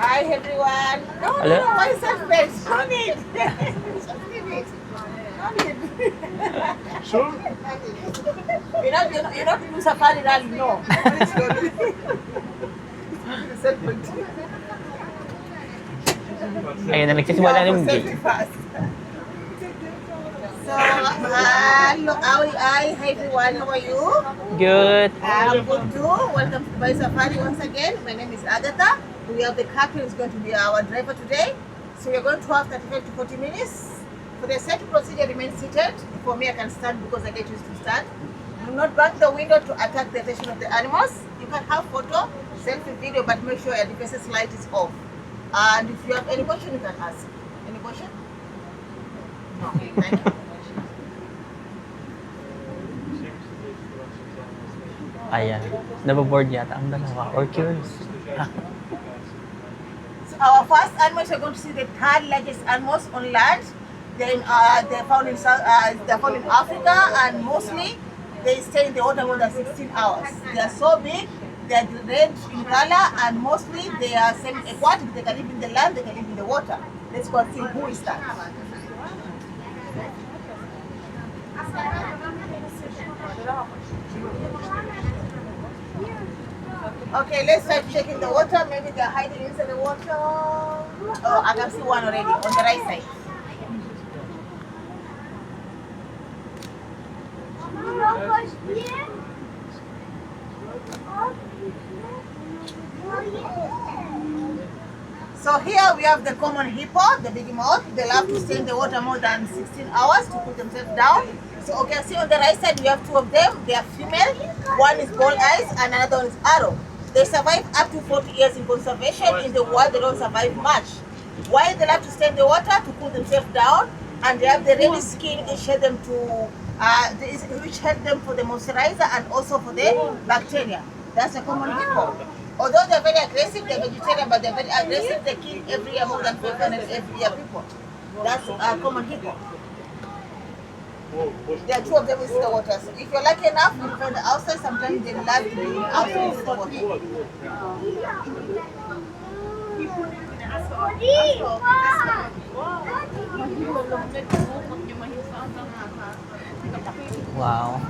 Hi everyone. No, no, Hello? no. Why self-page? No need. Just leave it. No need. Sure? You're not doing safari rally. No. Only slowly. Self-page. Ayun na, You nagsisimula are na for yung selfie game. fast. So, hello, hi everyone. How are you? Good. I'm good too. Welcome to Dubai Safari once again. My name is Agatha. We have the captain who's going to be our driver today. So we're going to have 35 to 40 minutes. For the set procedure, remain seated. For me, I can stand because I get used to stand. Do not bang the window to attract the attention of the animals. You can have photo, selfie, video, but make sure your device's light is off. And if you have any question, you can ask. Any question? No. Thank you. Ayan. Nababoard yata ang dalawa. Or curious. So our first animals, we're going to see the third largest animals on land. They're found in Africa, and mostly they stay in the water more than 16 hours. They are so big, they are red in color, and mostly they are semi-aquatic. They can live in the land, they can live in the water. Let's go and see who is that. Okay, let's start checking the water. Maybe they're hiding inside the water. Oh, I can see one already on the right side. So here we have the common hippo, the big mouth. They love to stay in the water more than 16 hours to cool themselves down. So okay, see on the right side we have two of them. They are female. One is ball eyes and another one is arrow. They survive up to 40 years in conservation. In the wild, they don't survive much. Why they love to stay in the water? To cool themselves down, and they have the really skin which help them which help them for the moisturizer and also for the bacteria. That's a common hippo. Although they're very aggressive, they're vegetarian, but they're very aggressive. They kill every year more than 500 every year people. That's a common hippo. There are two of them in the water. So if you're lucky enough, you find the outside. Sometimes they love to be outside in the water. Wow.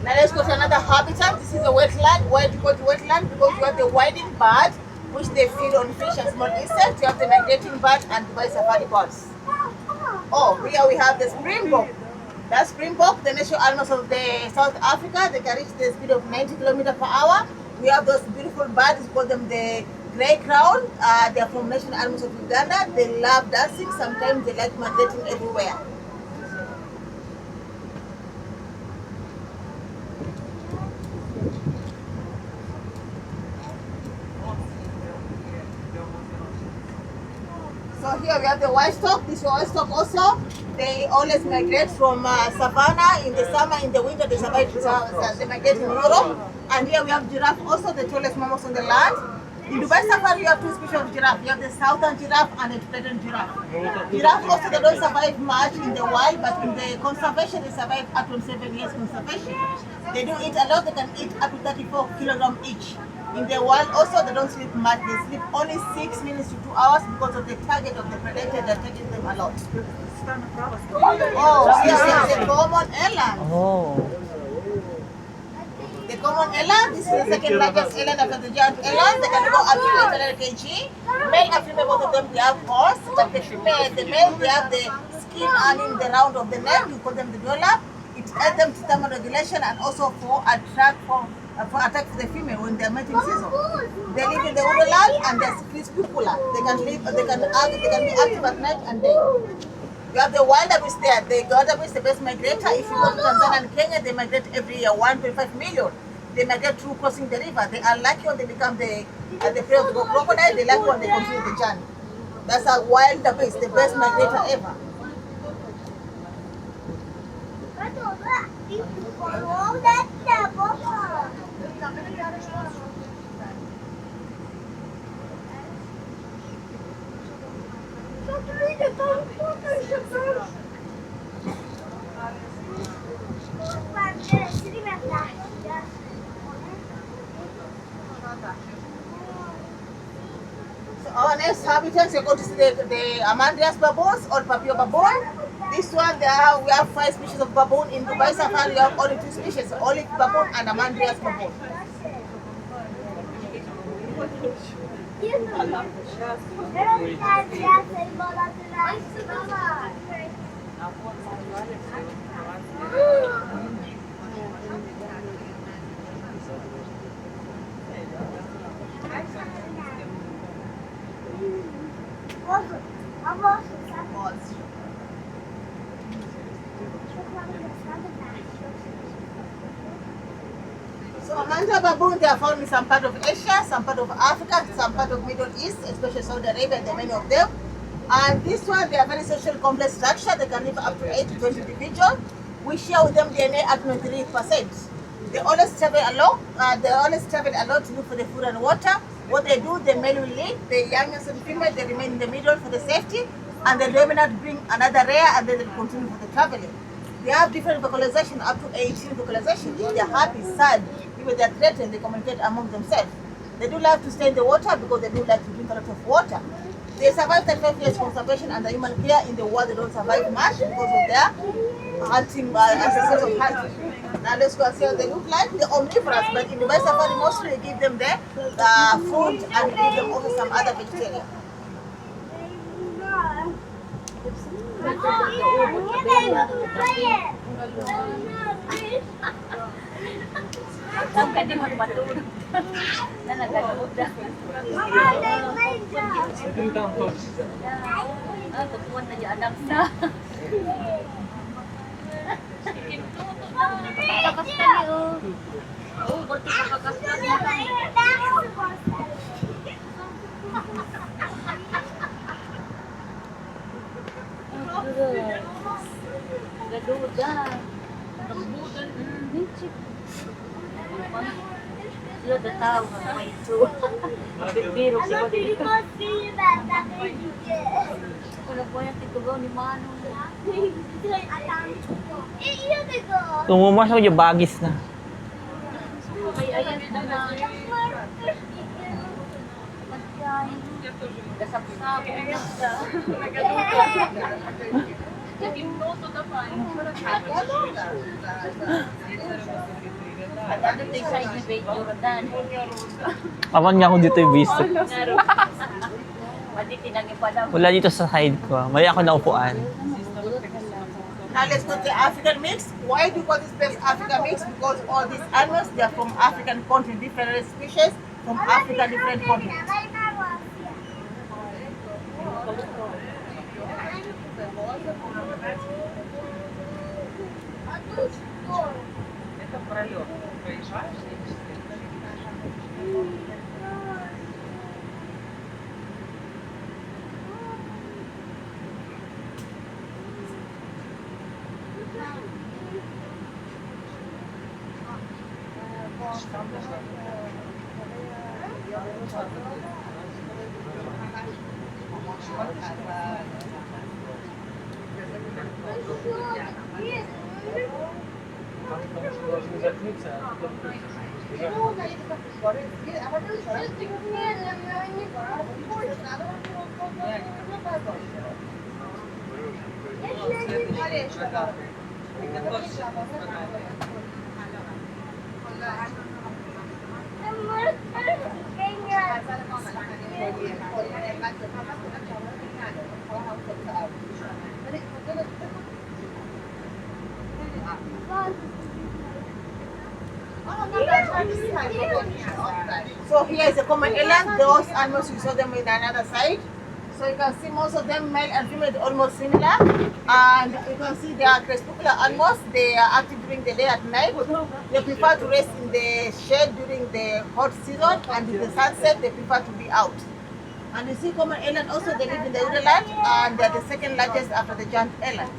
Now let's go to another habitat. This is a wetland. Why do you call it wetland? Because you have the wading bird, which they feed on fish and small insects. You have the migrating bird and Dubai safari birds. Oh, here we have the springbok. That springbok, the national animals of the South Africa, they can reach the speed of 90 kilometers per hour. We have those beautiful birds, we call them the grey crown. They are from national animals of Uganda. They love dancing. Sometimes they like migrating everywhere. So here we have the white stock. This white stock also, they always migrate from savannah in the summer. In the winter, they they migrate in Europe. And here we have giraffe, also the tallest mammals on the land. In Dubai Safari, you have two species of giraffe. You have the southern giraffe and the Tibetan giraffe. Giraffe also, they don't survive much in the wild, but in the conservation, they survive up to 7 years conservation. They do eat a lot. They can eat up to 34 kilograms each. In the wild also, they don't sleep much. They sleep only 6 minutes to 2 hours because of the target of the predator. They're taking them a lot. Oh, yes, yes, the common eland. Oh. The common eland, this is the second largest eland after the giant eland. They can go up to 800 kg. Male and female, both of them, they have horns. But the male, they have the skin earning the round of the neck. We call them the dollap. It aids them to thermoregulation and also for attack for the female when they're mating season. They live in the woodland and they're crepuscular. They can be active at night and day. You have the wildebeest there. The wildebeest is the best migrator. If you go to Tanzania and Kenya, they migrate every year, 1.5 million. They migrate through crossing the river. They are lucky when they become the prey of the crocodile. They lucky when they continue the journey. That's a wildebeest, the best migrator ever. our next habitat, you're going to see the Amandias baboons or Papio baboon. This one, we have 5 species of baboon. In Dubai Safari, we have only 2 species, olive baboon and Amandias baboon. So Amanda baboon, they are found in some part of Asia, some part of Africa, some part of Middle East, especially Saudi Arabia, there are many of them. And this one, they are very social complex structure. They can live up to 8 to 20 individuals. We share with them DNA at 93%. They always travel alone. To look for the food and water. What they do, the male will lead, the youngest and female, they remain in the middle for the safety, and the may not bring another rear, and then they'll continue for the traveling. They have different vocalization, up to 18 vocalization. If they're happy, sad, if they're threatened, they communicate among themselves. They do like to stay in the water because they do like to drink a lot of water. They survive 35 years conservation under human care. In the world, they don't survive much because of their hunting, ancestors of hunting. Now let's go and see how they look like. They're omnivorous, but in the Dubai Safari, mostly we give them the food and we give them also some other vegetarian. Tumumasok yung bagis na. Awan nga ako dito yung visto. Wala dito sa side ko. May ako naupuan. Now let's go to the African mix. Why do you call this place African mix? Because all these animals, they are from African country, different species from Africa, different countries. So here is a common eland. Those animals, you saw them with another side. So you can see most of them, male and female, almost similar. And you can see they are crepuscular animals. They are active during the day. At night, they prefer to rest in the shade during the hot season, and in the sunset, they prefer to be out. And you see common eland also, they live in the Ureland, and they're the second largest after the giant eland.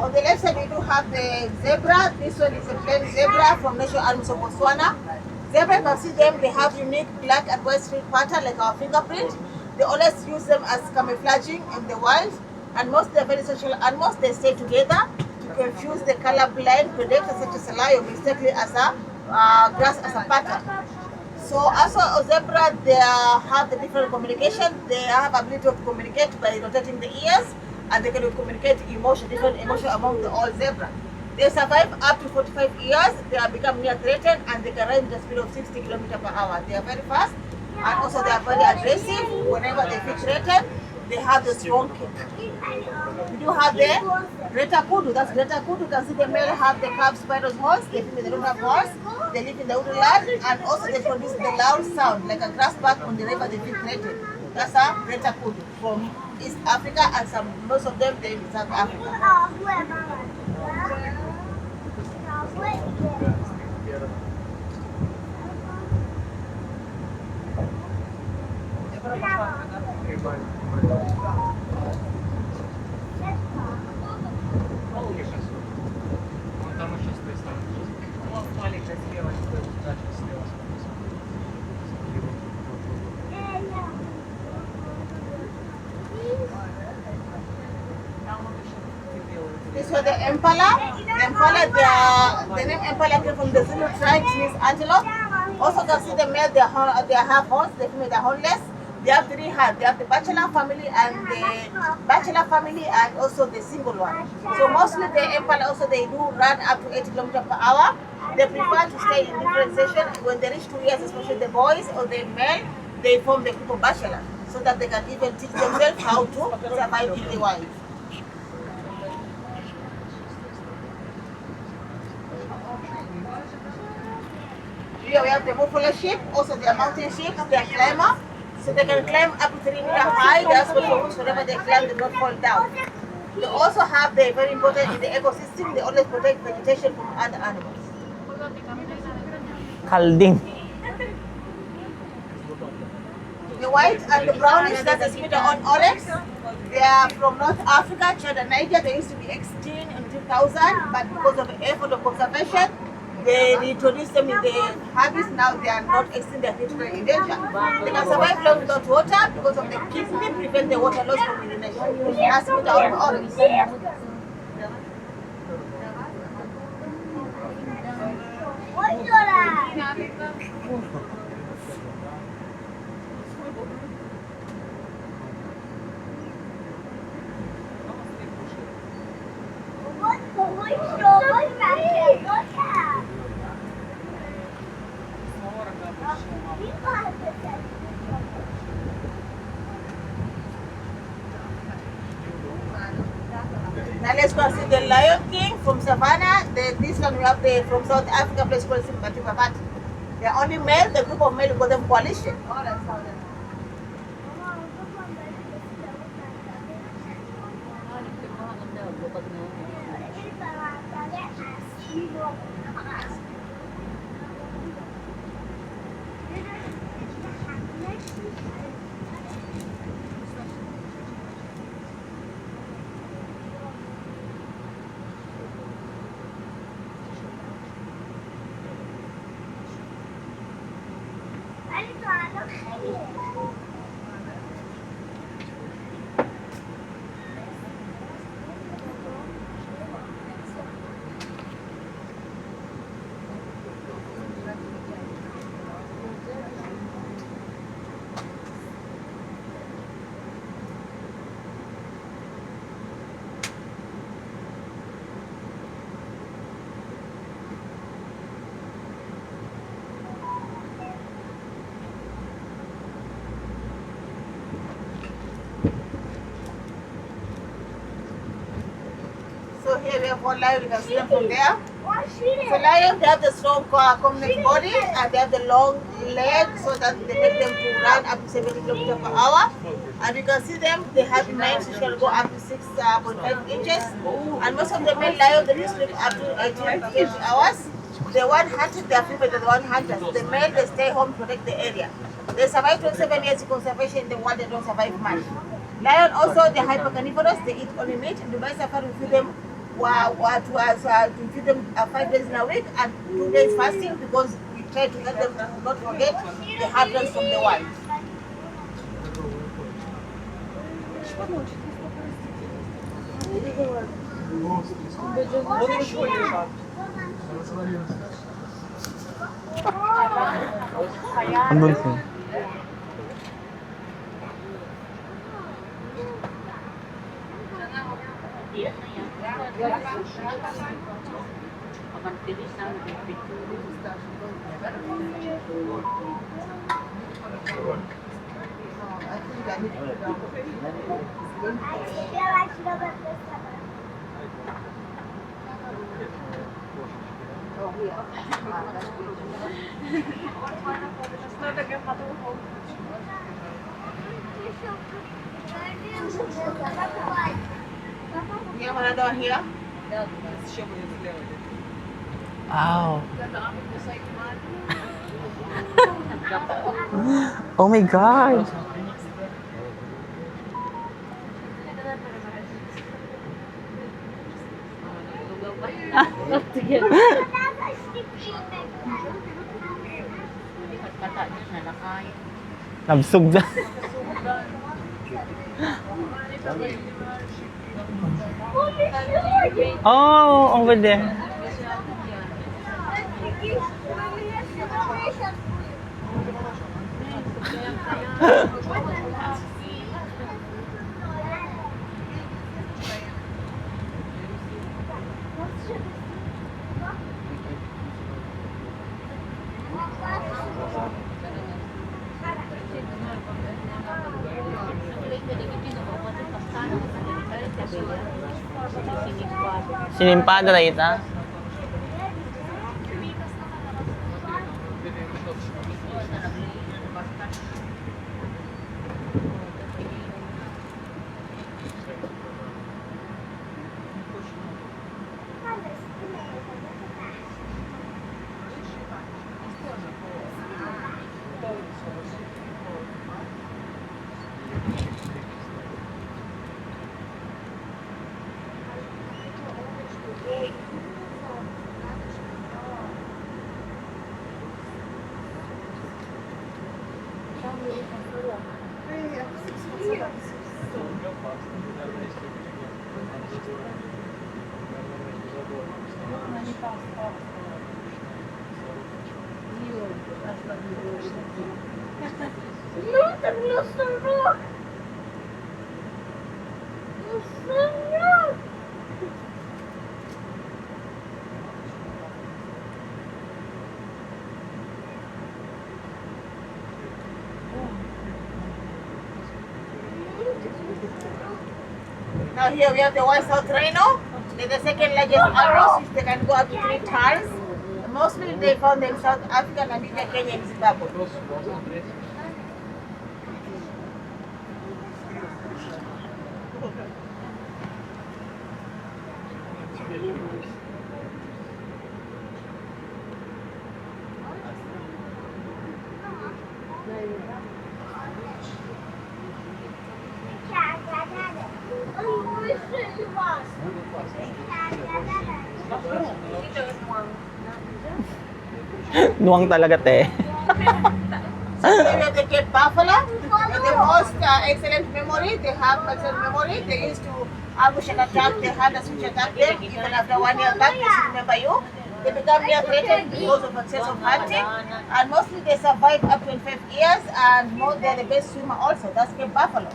On the left side, we do have the zebra. This one is a plain zebra from National Animals of Botswana. Zebra, you can see them, they have unique black and white streak pattern like our fingerprint. They always use them as camouflaging in the wild. And most of the very social animals, they stay together to confuse the colorblind predators such as a lion mistakenly as a grass as a pattern. So also a zebra, they have the different communication. They have ability to communicate by rotating the ears, and they can communicate different emotion among the all zebra. They survive up to 45 years. They are become near threatened, and they can run at a speed of 60 km per hour. They are very fast, and also they are very aggressive. Whenever they feel threatened, they have the strong kick. We do have the Greta Kudu. That's Greta Kudu. You can see the male have the calf spider's horns. The female they don't have horns. They live in the woodland, and also they produce the loud sound like a grass back on the river they feel threatened. That's a Greta Kudu from East Africa, and most of them they in South Africa. This was the impala. The impala, the name impala came from the Zulu tribe, means antelope. Also, can see the male, they have horns, the female, they're hornless. They have three hearts. They have the bachelor family and also the single one. So mostly the impala also they do run up to 80 km per hour. They prefer to stay in different sections. When they reach 2 years, especially the boys or the male, they form the group of bachelor so that they can even teach themselves how to survive in the wild. Here we have the buffalo sheep, also they are mountain sheep, they are climber. So they can climb up to 3 meters high, that's what for whenever they climb they don't fall down. They also have the very important in the ecosystem, they always protect vegetation from other animals. Kalding. The white and the brownish, that's a split on oryx. They are from North Africa, Chad and Niger. They used to be extinct in 2000, but because of the effort of conservation, they reintroduced them in the habits. Now they are not extinct, they are critically endangered. They can survive long without water because of the kidney prevent the water loss from urination. That's without oryx. Now let's go see the Lion King from Savannah. This one we have the from South Africa, place called Simpatipapat. They're only male, the group of male we call them coalition. So here we have one lion, you can see them from there. So lions, they have the strong component body and they have the long legs so that they make them to run up to 70 km per hour. And you can see them, they have legs which can go up to 6.5 inches. And most of the male lions, they used to live up to 18 to 80 hours. The one hunted, they are female, the one hunters. The male, they stay home to protect the area. They survive 27 years in conservation in the wild, they don't survive much. Lion also, they're hypercarnivorous, they eat only meat. In Dubai Safari, we feed them to feed them 5 days in a week and 2 days fasting because we try to let them not forget the hardness from the wild. Andun siya. You have another one here? Ow. Oh my God. Nabsog na. Oh, over there. Sinimpada na ita. Now here we have the White South Rhino. They're the second largest arrows, which they can go up to 3 tons. Mostly they found them South Africa, Namibia, Kenya, and Zimbabwe. Nuwang talaga, te. So here we have the Cape Buffalo. With the most excellent memory. They have excellent memory. They used to ambush and attack the hunters which attack them. Even after 1 year back, they still remember you. They become near threatened because of excess of hunting. And mostly they survive up to 25 years. And they're the best swimmer also. That's Cape Buffalo.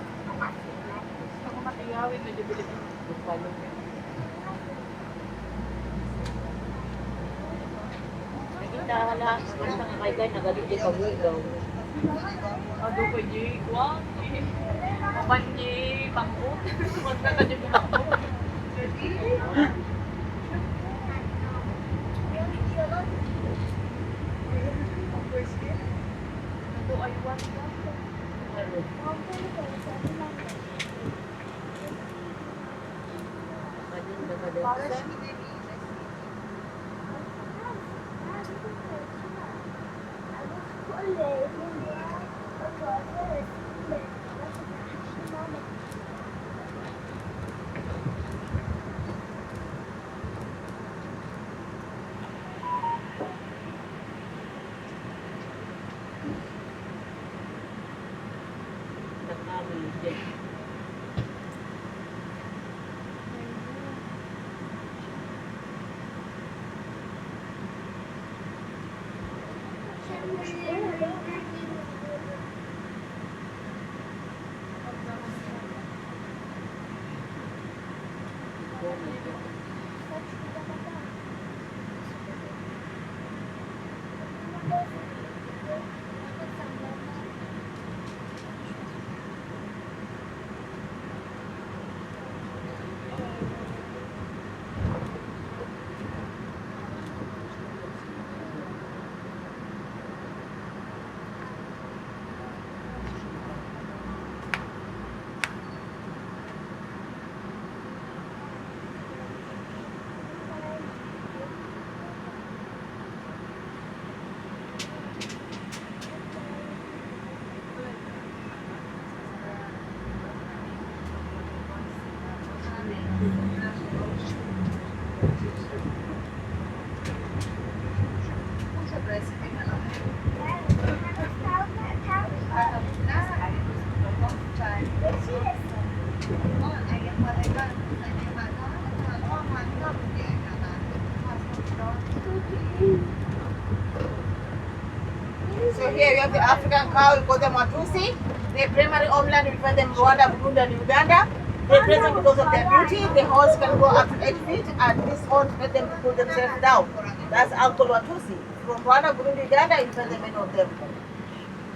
So here you have the African cow, we call them Watusi. Their primary homeland, we find them Rwanda, Burundi, and Uganda. They present because of their beauty. The horse can go up to 8 feet, and this horse let them pull themselves down. That's Uncle Watusi. From Rwanda, Burundi, Uganda, you find the many of them.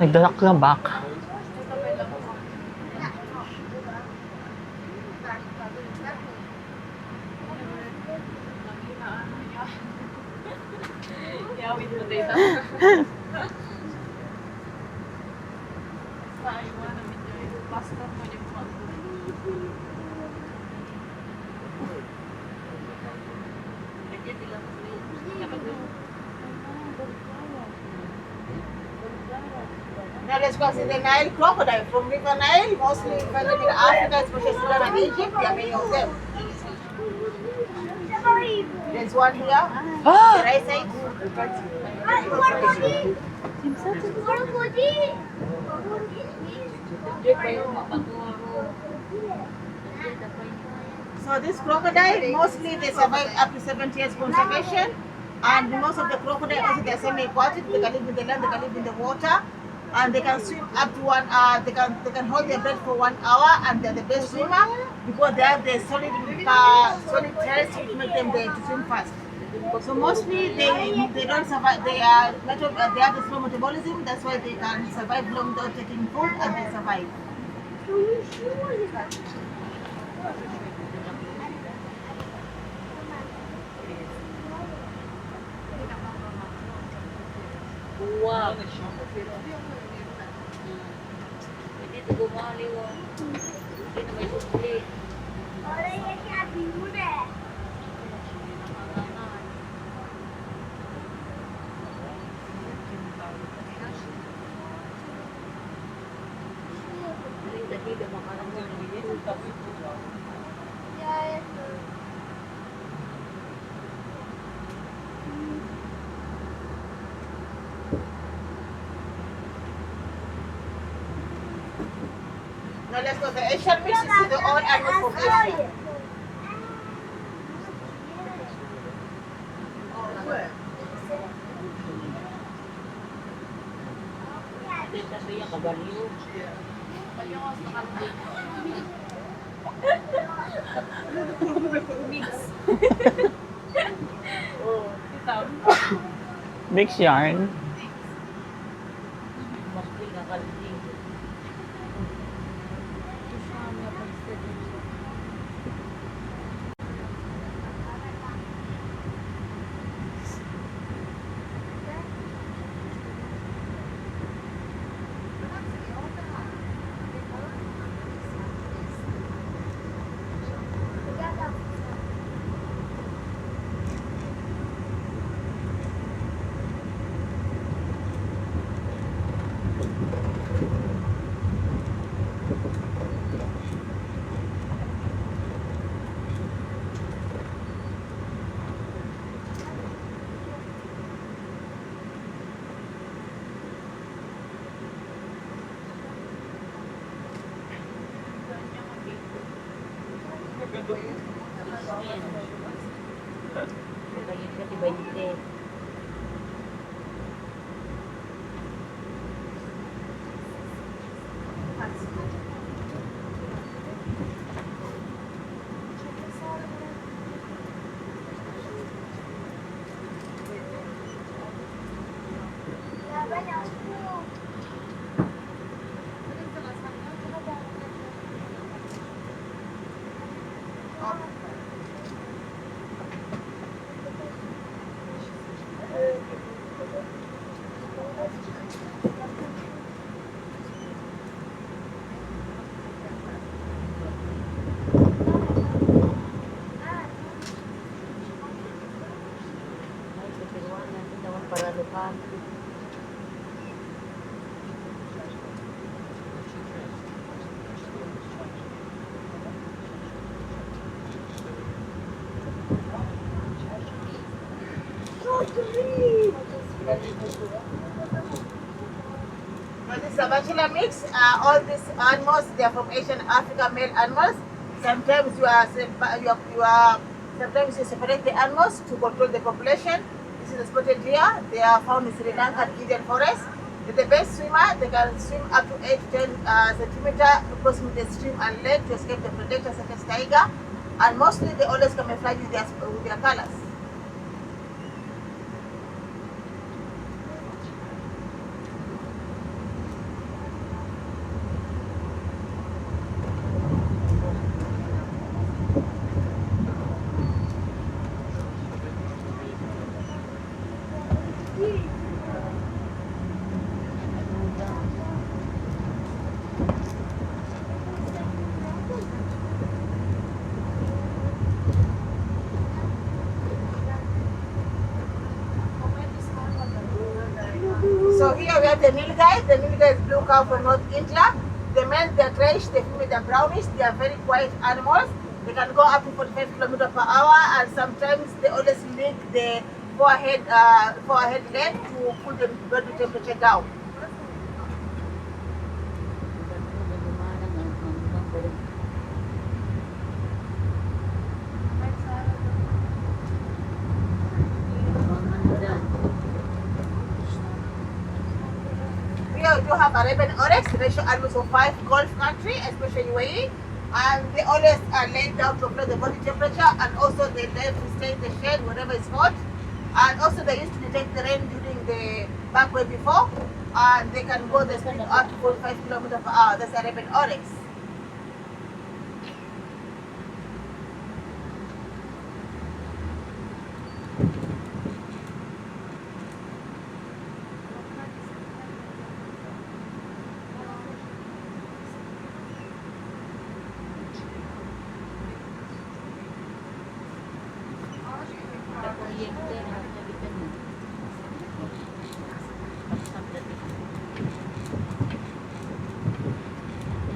Nagdalak lang back. Now let's go see the Nile crocodile. From River Nile, mostly you find them in Africa, especially Sudan and Egypt. There are many of them. There's one here, the right side. So this crocodile, mostly they survive up to 70 years conservation. And most of the crocodile also they're semi-aquatic. They can live in the land, they can live in the water. And they can swim up to they can hold their breath for 1 hour, and they're the best swimmer because they have the solid tails which make them to swim fast. So mostly they don't survive. They have the slow metabolism. That's why they can survive long without taking food, and they survive. Wow. Dito gumali ko. Dito may sukli. Now let's go. The Asian mix is the old animal from Asia. Dito siya kabaliw. Mix yarn. Masti kakalting. Ay, kapiruan natin naman para lukan. But this Savagila mix, all these animals, they are from Asian Africa male animals. Sometimes sometimes you separate the animals to control the population. This is the spotted deer. They are found in Sri Lanka and Indian forest. They're the best swimmer. They can swim up to 8 to 10 centimeter crossing the stream and lake to escape the predators such as tiger. And mostly they always camouflage with their colors. So here we have the nilgai. The nilgai is blue cow from North India. The males, they're grayish, the females, they're brownish. They are very quiet animals. They can go up to 45 kilometers per hour, and sometimes they always lick the forehead leg to cool the body temperature down. Here we do have Arabian oryx, they show animals of 5 Gulf country, especially UAE, and they always are laid down to apply the body temperature, and also they live to stay in the shade whenever it's hot. And also they used to detect the rain during the back way before, and they can go the speed up to 45 kilometers per hour. That's Arabian oryx.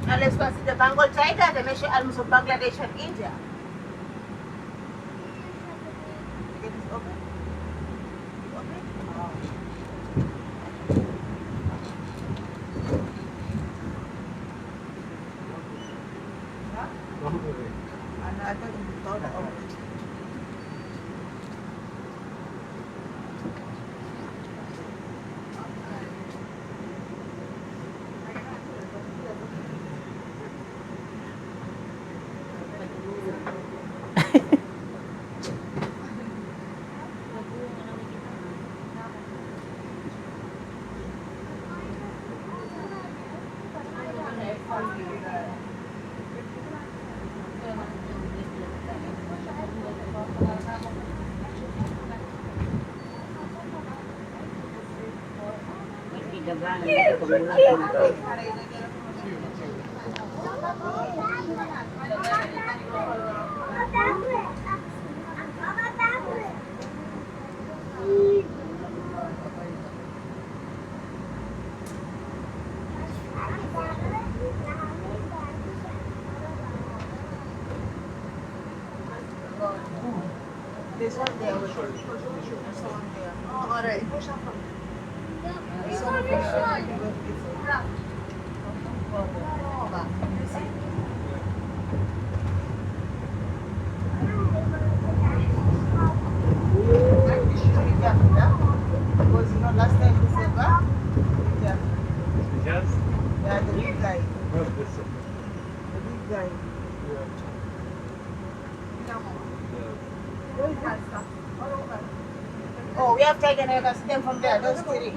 Now let's consider the Bengal tiger, the national animals of Bangladesh and India. Get this open? And I thought you thought that open. This one there. This one there. Oh, all right. This one because you know last time December, Yes? yeah, the big guy. Well, this The big guy. Oh, we have taken a them from there, those three.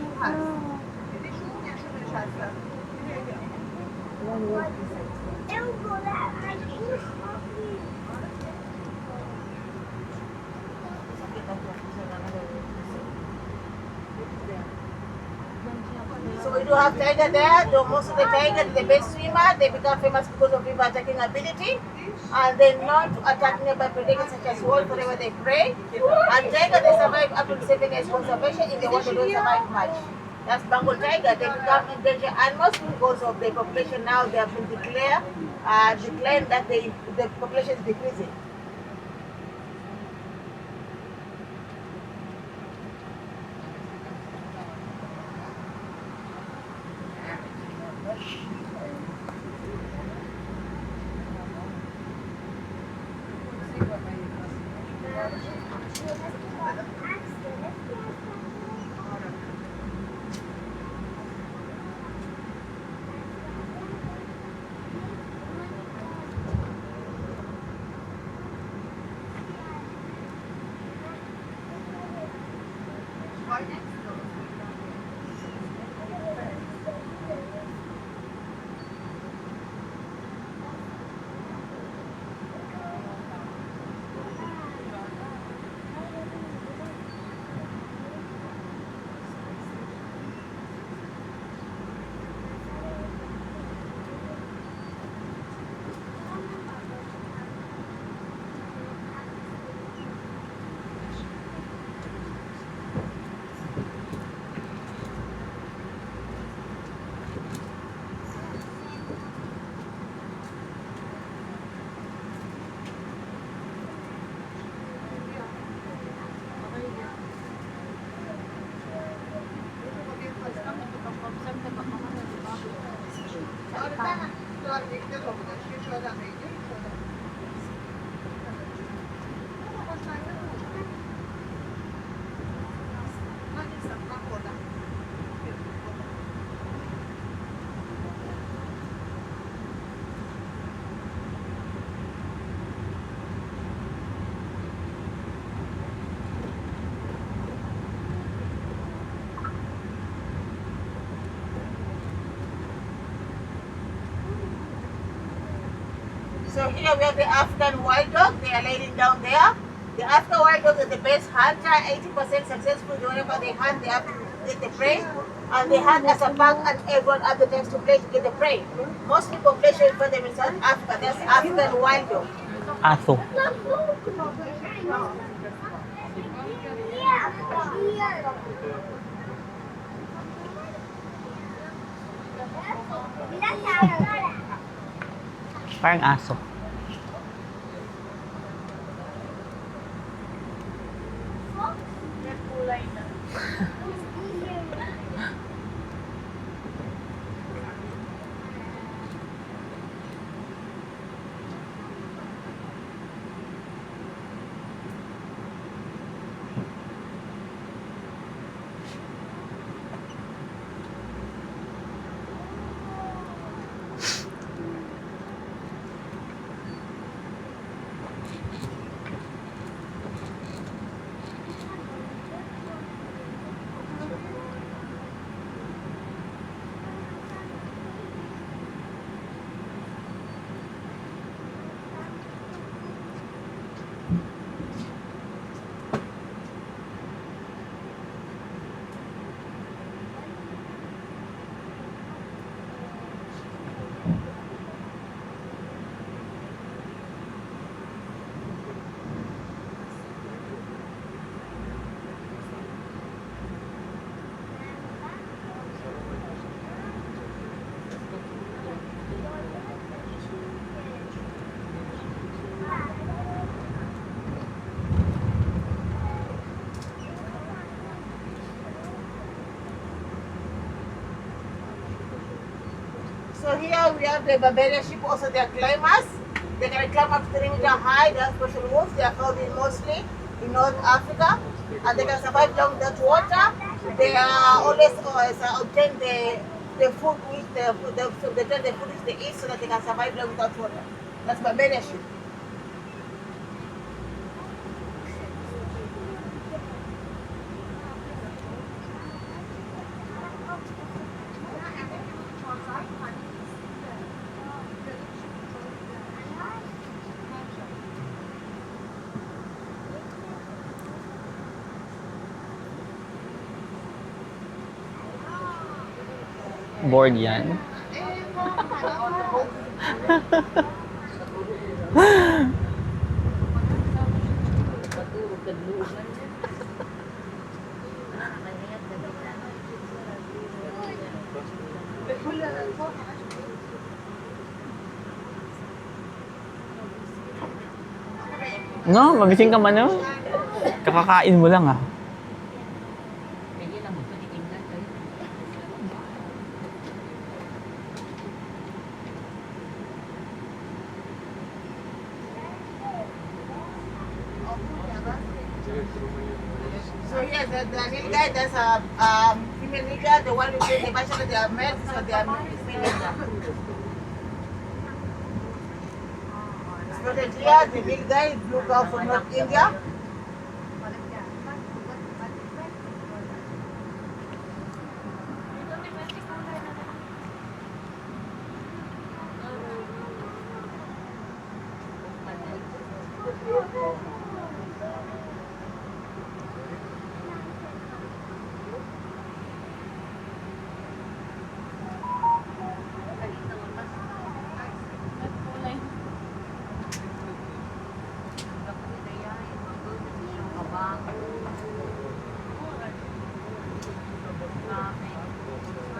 do have tiger there. Though most of the tigers, the best swimmer, they become famous because of river attacking ability. And they're known to attack nearby predators such as wolves whenever they prey. And tiger, they survive up to 7 years conservation. In the water, don't survive much. That's Bengal tiger. They become endangered animals because of the population now. They have been declared that the population is decreasing. So here we have the African wild dog. They are laying down there. The African wild dog is the best hunter, 80% successful. Whenever they hunt, they have to get the prey. And they hunt as a pack and everyone other times to play to get the prey. Mostly population for them in South Africa. That's African wild dog. Aso. Parang aso. So here we have the Barbarian sheep, also they are climbers. They can climb up 3-meter high. They are special wolves. They are found in mostly in North Africa. And they can survive down that water. They are always obtain the food which they turn the food which they eat so that they can survive down without water. That's Barbarian sheep. Board yan. Patulog ka lugan. Nakakayat na kita. No, magising ka man, no? Kakakain mo lang, ah. Kaya lang magpatikim na kayo. So yes, the nil guy, there's a female nigger, the one who says the bachelor, they are male, so they are female nigger. Spotted here, the nil guy, blue cow from North India.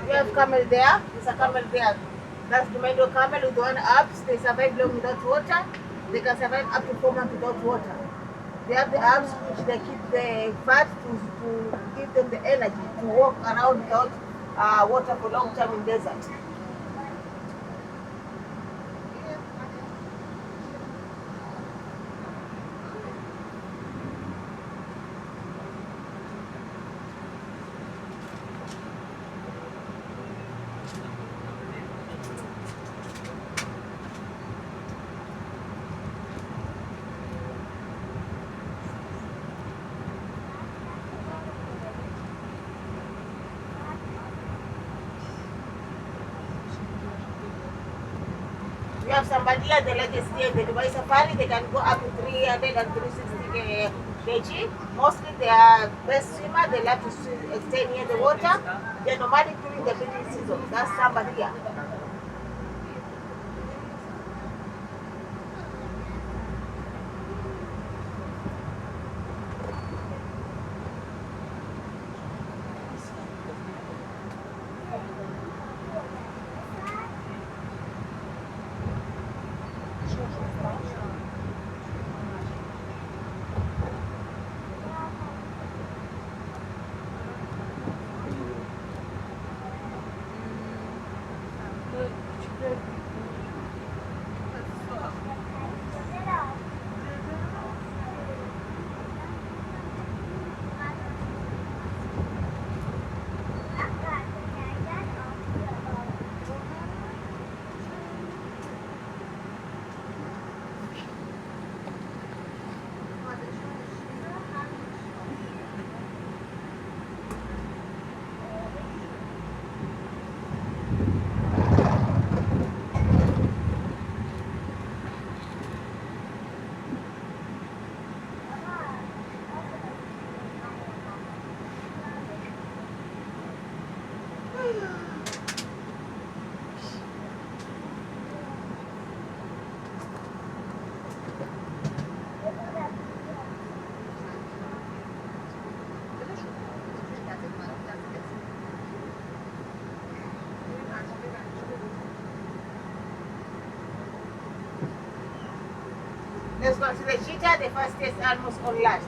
You have camel there, there's a camel there. That's the Mendo camel with one abs. They survive long without water. They can survive up to 4 months without water. They have the abs which they keep the fat to give them the energy to walk around without water for a long time in desert. We have somebody here, the largest here, the Dubai Safari, they can go up to 300 and 360 kg. Mostly they are best swimmer, they like to swim, stay near the water. They're nomadic during the breeding season. That's somebody here. Let's go to the cheetah, the fastest almost on land.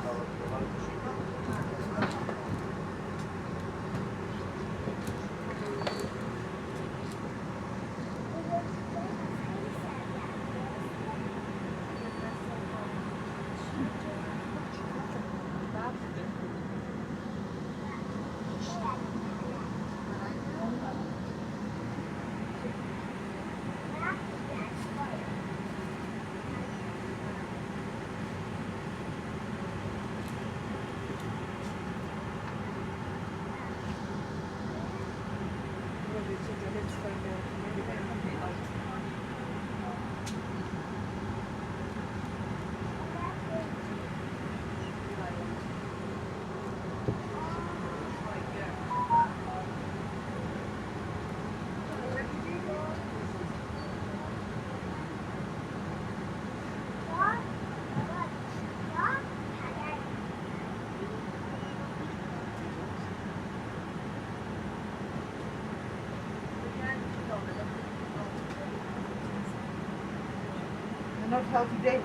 not healthy day.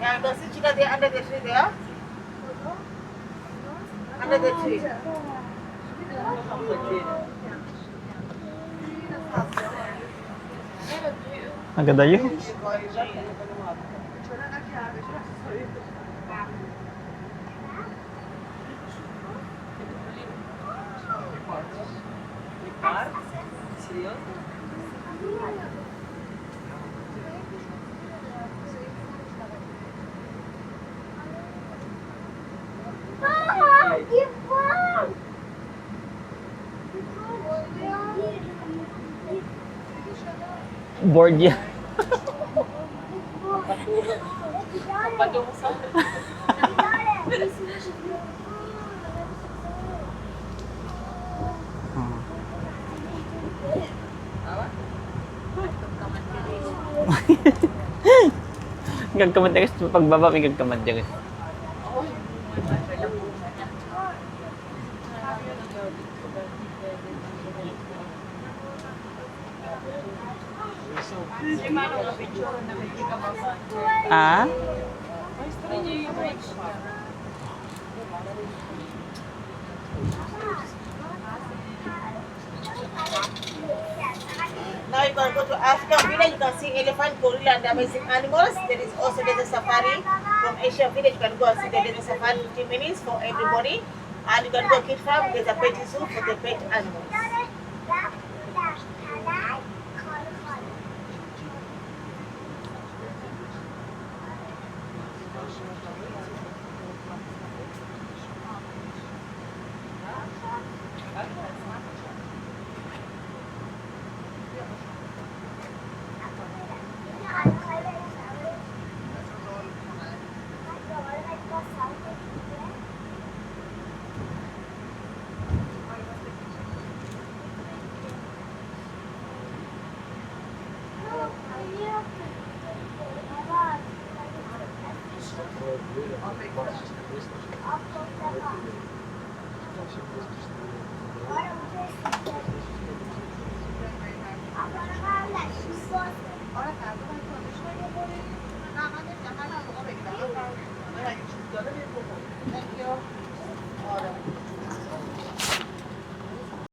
Yeah, the Sichita there under the tree there. Under the tree. Ang ganda yun. Board yan. Gagkamad guys, pagbaba may gagkamad guys. Ah? Now you can go to African village, you can see elephant, gorilla, and amazing animals. There is also desert safari. From Asian village, you can go and see the desert safari, 15 minutes for everybody. And you can go kid farm, there's a pet zoo for the pet animals. Agora vai lá,